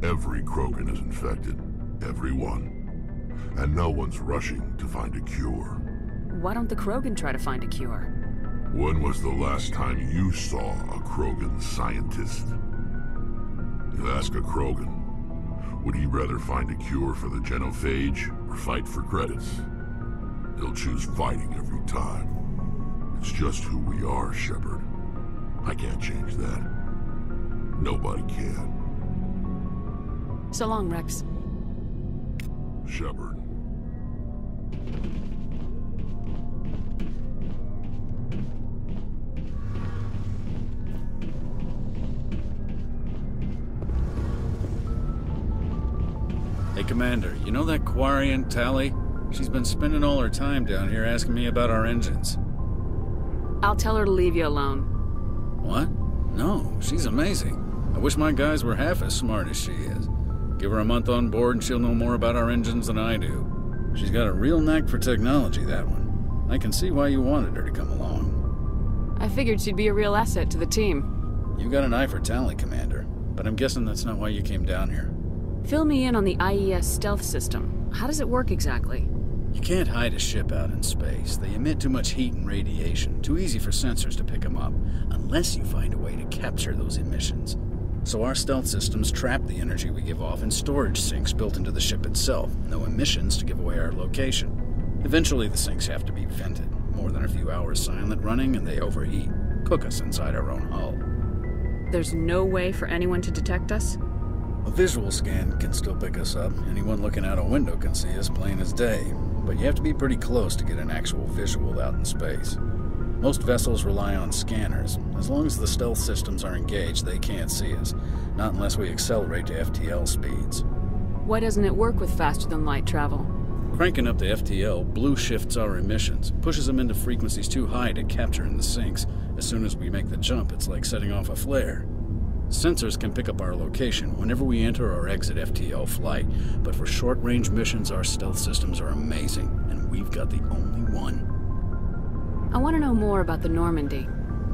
Every Krogan is infected. Everyone. And no one's rushing to find a cure. Why don't the Krogan try to find a cure? When was the last time you saw a Krogan scientist? You ask a Krogan, would he rather find a cure for the genophage or fight for credits? He'll choose fighting every time. It's just who we are, Shepard. I can't change that. Nobody can. So long, Rex. Shepard. Hey, Commander, you know that Quarian, Tally? She's been spending all her time down here asking me about our engines. I'll tell her to leave you alone. What? No, she's amazing. I wish my guys were half as smart as she is. Give her a month on board and she'll know more about our engines than I do. She's got a real knack for technology, that one. I can see why you wanted her to come along. I figured she'd be a real asset to the team. You got an eye for Tally, Commander, but I'm guessing that's not why you came down here. Fill me in on the IES stealth system. How does it work exactly? You can't hide a ship out in space. They emit too much heat and radiation. Too easy for sensors to pick them up, unless you find a way to capture those emissions. So our stealth systems trap the energy we give off in storage sinks built into the ship itself. No emissions to give away our location. Eventually the sinks have to be vented. More than a few hours silent running and they overheat. Cook us inside our own hull. There's no way for anyone to detect us? A visual scan can still pick us up. Anyone looking out a window can see us plain as day. But you have to be pretty close to get an actual visual out in space. Most vessels rely on scanners. As long as the stealth systems are engaged, they can't see us. Not unless we accelerate to FTL speeds. Why doesn't it work with faster-than-light travel? Cranking up the FTL blue shifts our emissions, pushes them into frequencies too high to capture in the sinks. As soon as we make the jump, it's like setting off a flare. Sensors can pick up our location whenever we enter or exit FTL flight, but for short-range missions, our stealth systems are amazing, and we've got the only one. I want to know more about the Normandy.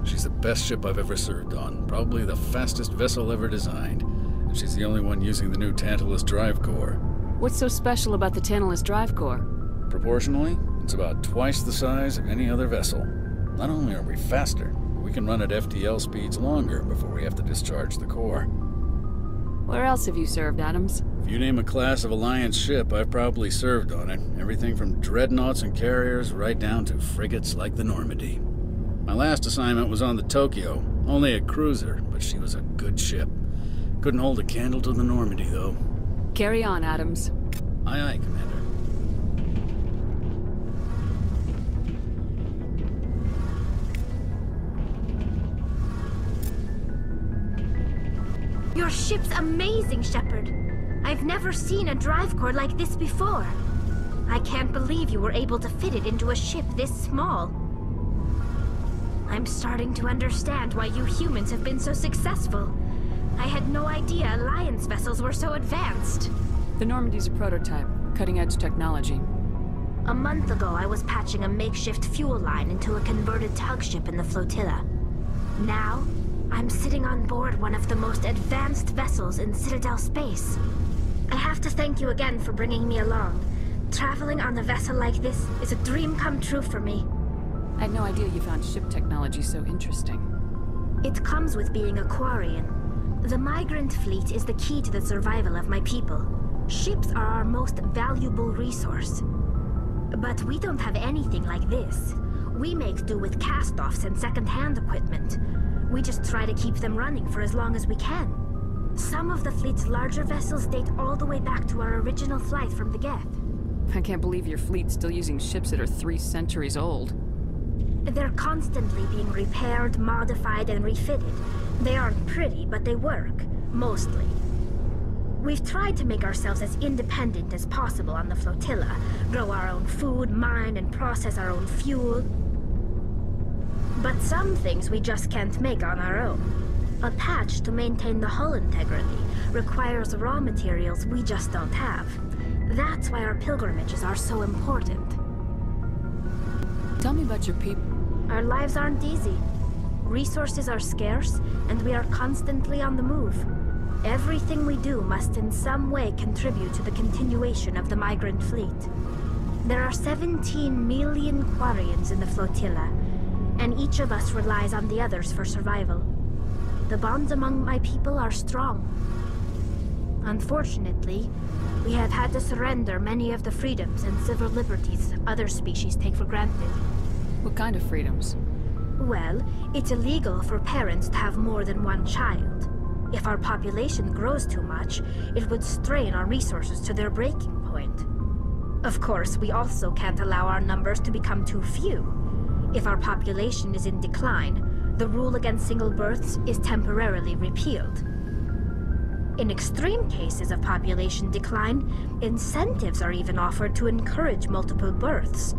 She's the best ship I've ever served on, probably the fastest vessel ever designed, and she's the only one using the new Tantalus drive core. What's so special about the Tantalus drive core? Proportionally, it's about twice the size of any other vessel. Not only are we faster, we can run at FTL speeds longer before we have to discharge the core. Where else have you served, Adams? If you name a class of Alliance ship, I've probably served on it. Everything from dreadnoughts and carriers right down to frigates like the Normandy. My last assignment was on the Tokyo, only a cruiser, but she was a good ship. Couldn't hold a candle to the Normandy, though. Carry on, Adams. Aye, aye, Commander. Your ship's amazing, Shepard. I've never seen a drive core like this before. I can't believe you were able to fit it into a ship this small. I'm starting to understand why you humans have been so successful. I had no idea Alliance vessels were so advanced. The Normandy's a prototype, cutting-edge technology. A month ago, I was patching a makeshift fuel line into a converted tug ship in the flotilla. Now, I'm sitting on board one of the most advanced vessels in Citadel space. I have to thank you again for bringing me along. Traveling on a vessel like this is a dream come true for me. I had no idea you found ship technology so interesting. It comes with being a Quarian. The migrant fleet is the key to the survival of my people. Ships are our most valuable resource. But we don't have anything like this. We make do with cast-offs and second-hand equipment. We just try to keep them running for as long as we can. Some of the fleet's larger vessels date all the way back to our original flight from the Geth. I can't believe your fleet's still using ships that are 3 centuries old. They're constantly being repaired, modified, and refitted. They aren't pretty, but they work. Mostly. We've tried to make ourselves as independent as possible on the flotilla. Grow our own food, mine, and process our own fuel. But some things we just can't make on our own. A patch to maintain the hull integrity requires raw materials we just don't have. That's why our pilgrimages are so important. Tell me about your people. Our lives aren't easy. Resources are scarce, and we are constantly on the move. Everything we do must in some way contribute to the continuation of the migrant fleet. There are 17 million Quarians in the flotilla, and each of us relies on the others for survival. The bonds among my people are strong. Unfortunately, we have had to surrender many of the freedoms and civil liberties other species take for granted. What kind of freedoms? Well, it's illegal for parents to have more than one child. If our population grows too much, it would strain our resources to their breaking point. Of course, we also can't allow our numbers to become too few. If our population is in decline, the rule against single births is temporarily repealed. In extreme cases of population decline, incentives are even offered to encourage multiple births,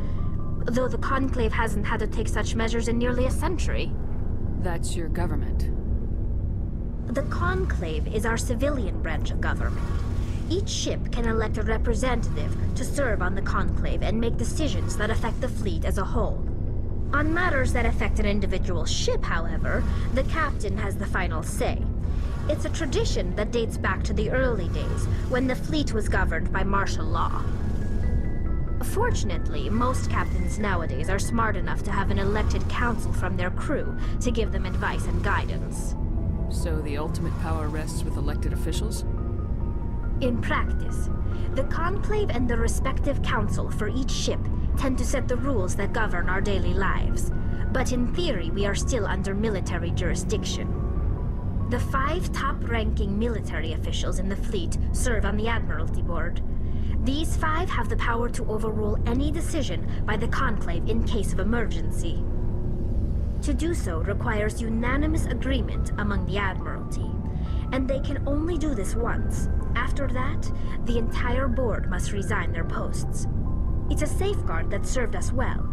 though the Conclave hasn't had to take such measures in nearly a century. That's your government. The Conclave is our civilian branch of government. Each ship can elect a representative to serve on the Conclave and make decisions that affect the fleet as a whole. On matters that affect an individual ship, however, the captain has the final say. It's a tradition that dates back to the early days, when the fleet was governed by martial law. Fortunately, most captains nowadays are smart enough to have an elected council from their crew to give them advice and guidance. So the ultimate power rests with elected officials? In practice, the Conclave and the respective council for each ship tend to set the rules that govern our daily lives. But in theory, we are still under military jurisdiction. The 5 top-ranking military officials in the fleet serve on the Admiralty Board. These 5 have the power to overrule any decision by the Conclave in case of emergency. To do so requires unanimous agreement among the Admiralty, and they can only do this once. After that, the entire board must resign their posts. It's a safeguard that served us well.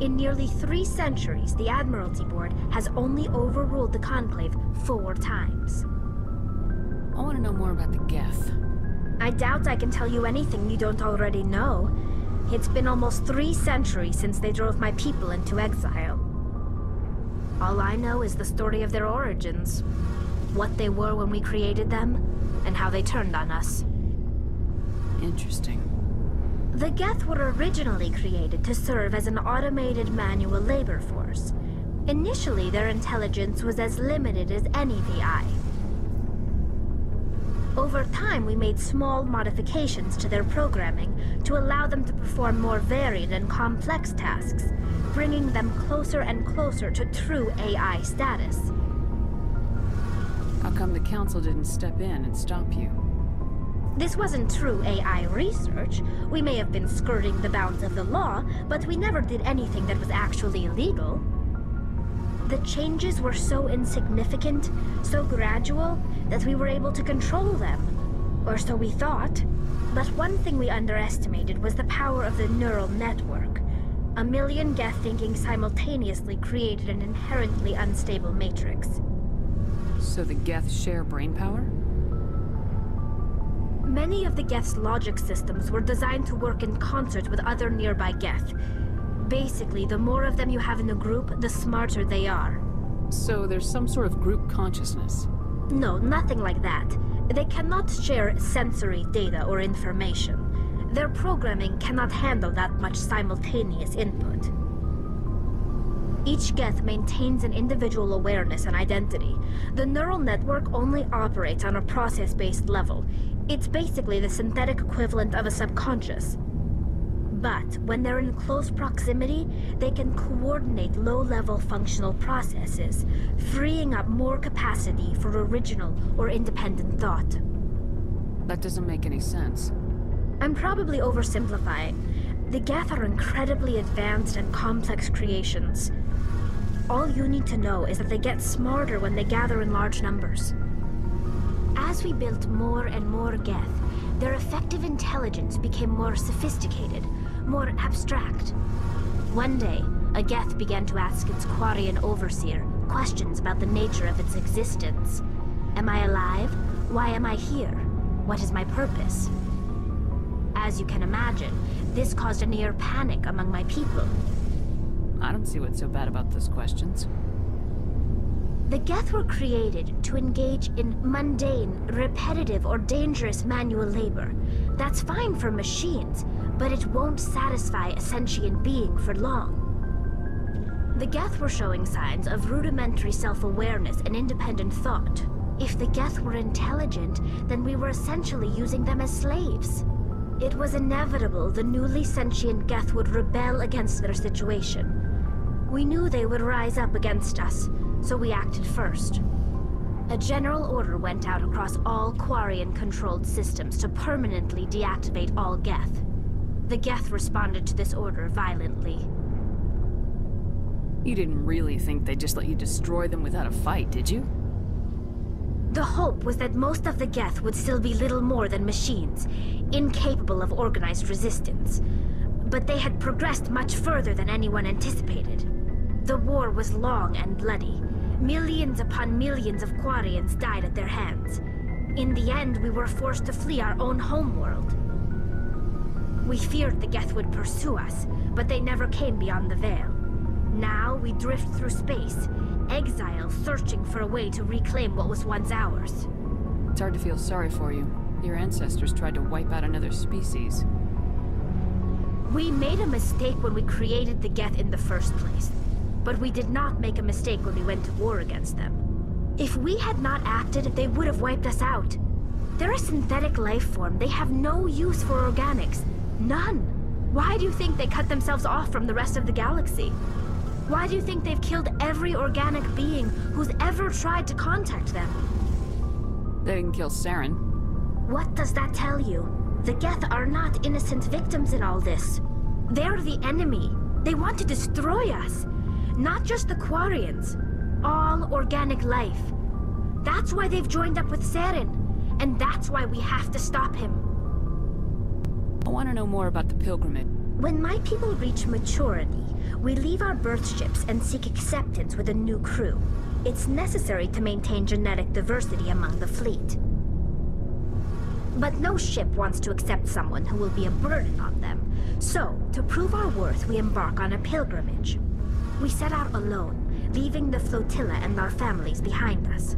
In nearly 3 centuries, the Admiralty Board has only overruled the Conclave 4 times. I want to know more about the Geth. I doubt I can tell you anything you don't already know. It's been almost 3 centuries since they drove my people into exile. All I know is the story of their origins, what they were when we created them, and how they turned on us. Interesting. The Geth were originally created to serve as an automated manual labor force. Initially, their intelligence was as limited as any VI. Over time, we made small modifications to their programming to allow them to perform more varied and complex tasks, bringing them closer and closer to true AI status. How come the Council didn't step in and stop you? This wasn't true AI research. We may have been skirting the bounds of the law, but we never did anything that was actually illegal. The changes were so insignificant, so gradual, that we were able to control them. Or so we thought. But one thing we underestimated was the power of the neural network. 1 million Geth thinking simultaneously created an inherently unstable matrix. So the Geth share brainpower? Many of the Geth's logic systems were designed to work in concert with other nearby Geth. Basically, the more of them you have in a group, the smarter they are. So there's some sort of group consciousness? No, nothing like that. They cannot share sensory data or information. Their programming cannot handle that much simultaneous input. Each Geth maintains an individual awareness and identity. The neural network only operates on a process-based level. It's basically the synthetic equivalent of a subconscious. But when they're in close proximity, they can coordinate low-level functional processes, freeing up more capacity for original or independent thought. That doesn't make any sense. I'm probably oversimplifying. The Geth are incredibly advanced and complex creations. All you need to know is that they get smarter when they gather in large numbers. As we built more and more Geth, their effective intelligence became more sophisticated, more abstract. One day, a Geth began to ask its Quarian overseer questions about the nature of its existence. Am I alive? Why am I here? What is my purpose? As you can imagine, this caused a near panic among my people. I don't see what's so bad about those questions. The Geth were created to engage in mundane, repetitive, or dangerous manual labor. That's fine for machines, but it won't satisfy a sentient being for long. The Geth were showing signs of rudimentary self-awareness and independent thought. If the Geth were intelligent, then we were essentially using them as slaves. It was inevitable the newly sentient Geth would rebel against their situation. We knew they would rise up against us, so we acted first. A general order went out across all Quarian-controlled systems to permanently deactivate all Geth. The Geth responded to this order violently. You didn't really think they'd just let you destroy them without a fight, did you? The hope was that most of the Geth would still be little more than machines, incapable of organized resistance. But they had progressed much further than anyone anticipated. The war was long and bloody. Millions upon millions of Quarians died at their hands. In the end, we were forced to flee our own homeworld. We feared the Geth would pursue us, but they never came beyond the Veil. Now we drift through space, exile searching for a way to reclaim what was once ours. It's hard to feel sorry for you. Your ancestors tried to wipe out another species. We made a mistake when we created the Geth in the first place. But we did not make a mistake when we went to war against them. If we had not acted, they would have wiped us out. They're a synthetic life form. They have no use for organics. None. Why do you think they cut themselves off from the rest of the galaxy? Why do you think they've killed every organic being who's ever tried to contact them? They didn't kill Saren. What does that tell you? The Geth are not innocent victims in all this. They're the enemy. They want to destroy us. Not just the Quarians. All organic life. That's why they've joined up with Saren. And that's why we have to stop him. I want to know more about the pilgrimage. When my people reach maturity, we leave our birth ships and seek acceptance with a new crew. It's necessary to maintain genetic diversity among the fleet. But no ship wants to accept someone who will be a burden on them. So, to prove our worth, we embark on a pilgrimage. We set out alone, leaving the flotilla and our families behind us.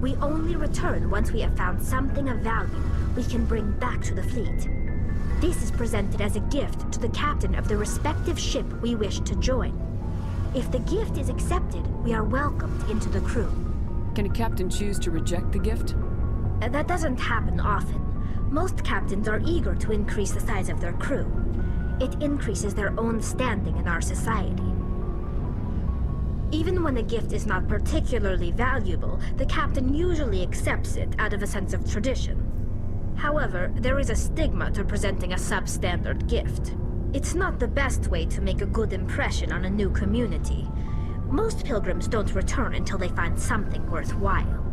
We only return once we have found something of value we can bring back to the fleet. This is presented as a gift to the captain of the respective ship we wish to join. If the gift is accepted, we are welcomed into the crew. Can a captain choose to reject the gift? That doesn't happen often. Most captains are eager to increase the size of their crew. It increases their own standing in our society. Even when the gift is not particularly valuable, the captain usually accepts it out of a sense of tradition. However, there is a stigma to presenting a substandard gift. It's not the best way to make a good impression on a new community. Most pilgrims don't return until they find something worthwhile.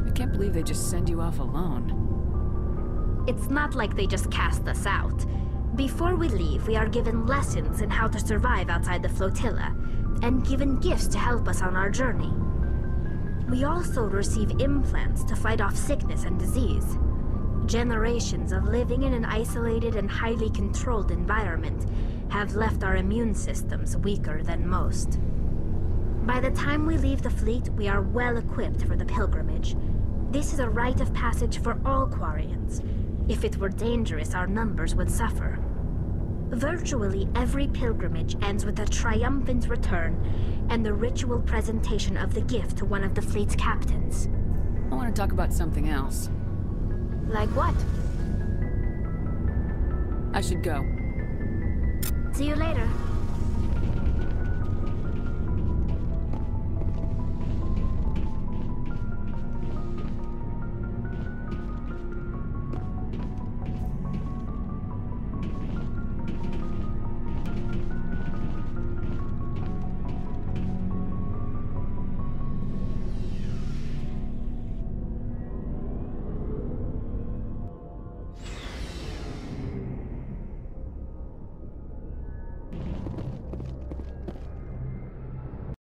I can't believe they just send you off alone. It's not like they just cast us out. Before we leave, we are given lessons in how to survive outside the flotilla, and given gifts to help us on our journey. We also receive implants to fight off sickness and disease. Generations of living in an isolated and highly controlled environment have left our immune systems weaker than most. By the time we leave the fleet, we are well equipped for the pilgrimage. This is a rite of passage for all Quarians. If it were dangerous, our numbers would suffer. Virtually every pilgrimage ends with a triumphant return and the ritual presentation of the gift to one of the fleet's captains. I want to talk about something else. Like what? I should go. See you later.